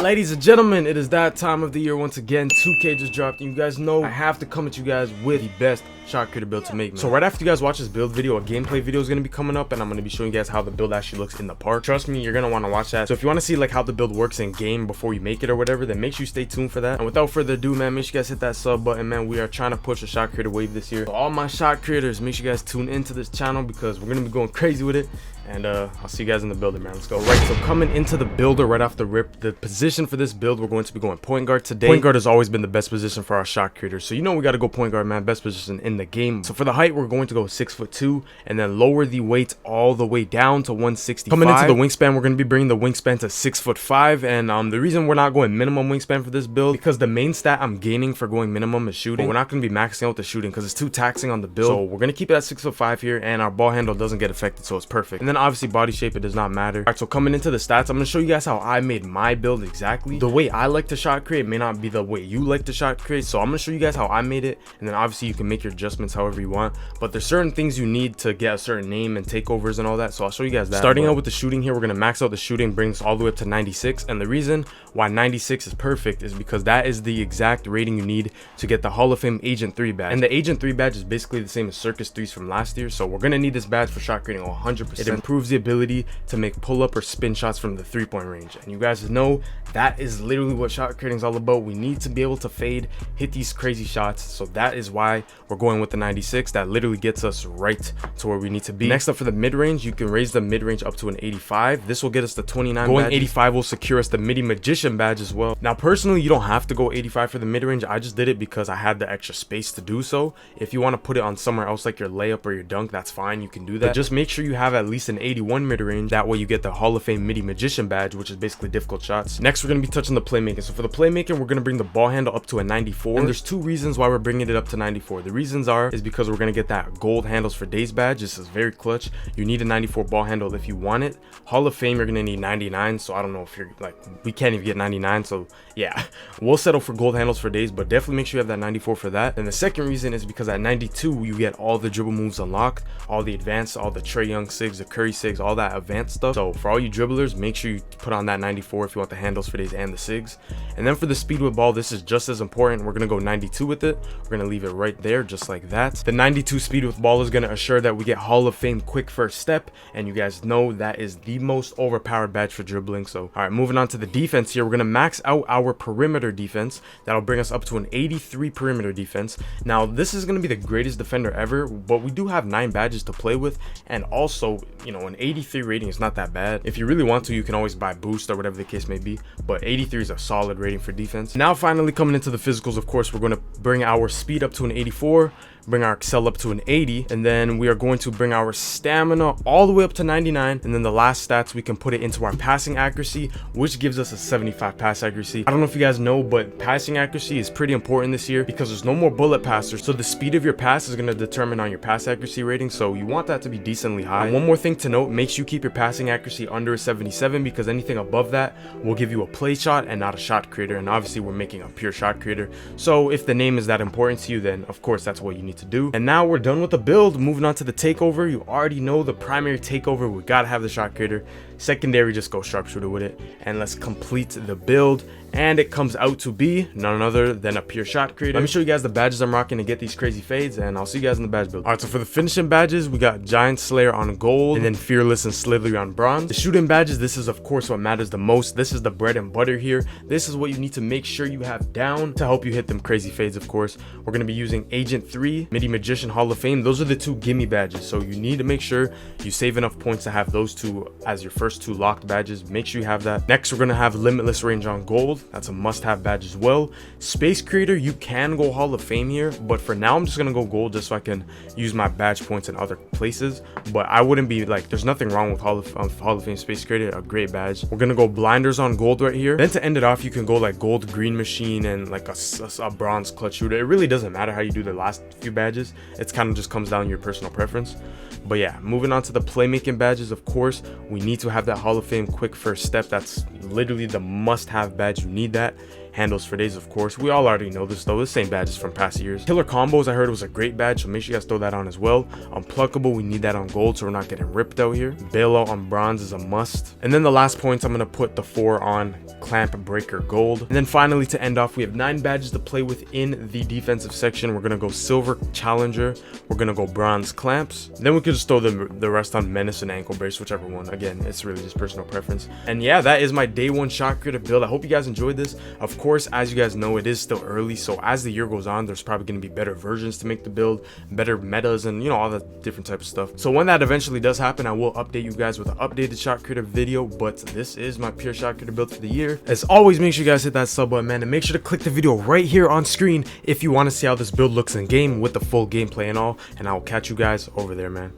Ladies and gentlemen, it is that time of the year once again. 2K just dropped, and you guys know I have to come at you guys with the best shot creator build to make, man. So right after you guys watch this build video, a gameplay video is going to be coming up, and I'm going to be showing you guys how the build actually looks in the park. Trust me, you're going to want to watch that. So if you want to see like how the build works in game before you make it or whatever, then make sure you stay tuned for that. And without further ado, man, make sure you guys hit that sub button, man. We are trying to push a shot creator wave this year. So all my shot creators, make sure you guys tune into this channel because we're going to be going crazy with it. And I'll see you guys in the builder, man. Let's go. Right, so coming into the builder right off the rip, the position for this build, we're going to be going point guard today. Point guard has always been the best position for our shot creators, so you know we got to go point guard, man. Best position in the game. So for the height, we're going to go 6'2", and then lower the weight all the way down to 165. Coming into the wingspan, we're going to be bringing the wingspan to 6'5", and the reason we're not going minimum wingspan for this build because the main stat I'm gaining for going minimum is shooting. But we're not going to be maxing out the shooting because it's too taxing on the build. So we're going to keep it at 6'5" here, and our ball handle doesn't get affected, so it's perfect. And then obviously body shape, it does not matter. All right, so coming into the stats, I'm going to show you guys how I made my build exactly. The way I like to shot create may not be the way you like to shot create, so I'm going to show you guys how I made it, and then obviously you can make your adjustments however you want, but there's certain things you need to get a certain name and takeovers and all that, so I'll show you guys that. Starting out with the shooting here, we're going to max out the shooting, bring this all the way up to 96, and the reason why 96 is perfect is because that is the exact rating you need to get the Hall of Fame Agent 3 badge, and the Agent 3 badge is basically the same as Circus 3's from last year, so we're going to need this badge for shot creating 100%. It improves the ability to make pull-up or spin shots from the 3-point range, and you guys know that is literally what shot creating is all about. We need to be able to fade, hit these crazy shots, so that is why we're going with the 96. That literally gets us right to where we need to be. Next up, for the mid-range, you can raise the mid-range up to an 85. This will get us the 29 going badges. 85 will secure us the Midi Magician badge as well. Now personally, you don't have to go 85 for the mid-range. I just did it because I had the extra space to do so. If you want to put it on somewhere else like your layup or your dunk, that's fine, you can do that, but just make sure you have at least an 81 mid-range. That way you get the Hall of Fame Midi Magician badge, which is basically difficult shots. Next, we're going to be touching the playmaking. So for the playmaking, we're going to bring the ball handle up to a 94, and there's two reasons why we're bringing it up to 94. The reasons is because we're going to get that gold handles for days badge. This is very clutch. You need a 94 ball handle if you want it. Hall of Fame, you're going to need 99, so I don't know if you're like, we can't even get 99, so yeah, we'll settle for gold handles for days, but definitely make sure you have that 94 for that. And the second reason is because at 92 you get all the dribble moves unlocked, all the advanced, all the Trae Young sigs, the Curry sigs, all that advanced stuff. So for all you dribblers, make sure you put on that 94 if you want the handles for days and the sigs. And then for the speed with ball, this is just as important. We're going to go 92 with it. We're going to leave it right there just like that. The 92 speed with ball is going to assure that we get Hall of Fame quick first step, and you guys know that is the most overpowered badge for dribbling. So all right, moving on to the defense here, we're going to max out our perimeter defense. That'll bring us up to an 83 perimeter defense. Now this is going to be the greatest defender ever, but we do have 9 badges to play with, and also, you know, an 83 rating is not that bad. If you really want to, you can always buy boost or whatever the case may be, but 83 is a solid rating for defense. Now finally coming into the physicals, of course, we're going to bring our speed up to an 84, bring our excel up to an 80, and then we are going to bring our stamina all the way up to 99, and then the last stats we can put it into our passing accuracy, which gives us a 75 pass accuracy. I don't know if you guys know, but passing accuracy is pretty important this year because there's no more bullet passers, so the speed of your pass is going to determine on your pass accuracy rating, so you want that to be decently high. And one more thing to note, make sure you keep your passing accuracy under a 77 because anything above that will give you a play shot and not a shot creator, and obviously we're making a pure shot creator, so if the name is that important to you, then of course that's what you need to do. And now we're done with the build. Moving on to the takeover, you already know the primary takeover, we gotta have the shot creator. Secondary, just go sharpshooter with it, and let's complete the build. And it comes out to be none other than a pure shot creator. Let me show you guys the badges I'm rocking to get these crazy fades, and I'll see you guys in the badge build. All right, so for the finishing badges, we got Giant Slayer on gold, and then Fearless and Slithery on bronze. The shooting badges, this is of course what matters the most. This is the bread and butter here. This is what you need to make sure you have down to help you hit them crazy fades. Of course, we're going to be using Agent 3, Midi Magician, Hall of Fame. Those are the 2 gimme badges, so you need to make sure you save enough points to have those 2 as your first 2 locked badges. Make sure you have that. Next, we're going to have Limitless Range on gold. That's a must-have badge as well. Space Creator, you can go Hall of Fame here, but for now I'm just gonna go gold just so I can use my badge points in other places. But I wouldn't be like, there's nothing wrong with Hall of Fame Space Creator, a great badge. We're gonna go Blinders on gold right here. Then to end it off, you can go like gold Green Machine and like a bronze clutch shooter. It really doesn't matter how you do the last few badges. It's kind of just comes down to your personal preference. But yeah, moving on to the playmaking badges, of course, we need to have that Hall of Fame quick first step. That's literally the must-have badge. You need that. handles for days, of course. We all already know this though, the same badges from past years. Killer combos, I heard was a great badge, so make sure you guys throw that on as well. Unpluckable, we need that on gold so we're not getting ripped out here. Bailout on bronze is a must. And then the last points, I'm gonna put the 4 on clamp breaker gold. And then finally, to end off, we have 9 badges to play with in the defensive section. We're gonna go silver challenger, we're gonna go bronze clamps, then we could just throw the rest on menace and ankle brace, whichever one. Again, it's really just personal preference. And yeah, that is my day 1 shot creator build. I hope you guys enjoyed this. Of course, as you guys know, it is still early, so as the year goes on, there's probably going to be better versions to make the build, better metas, and you know, all that different type of stuff. So when that eventually does happen, I will update you guys with an updated shot creator video. But this is my pure shot creator build for the year. As always, make sure you guys hit that sub button, man, and make sure to click the video right here on screen if you want to see how this build looks in game with the full gameplay and all. And I will catch you guys over there, man.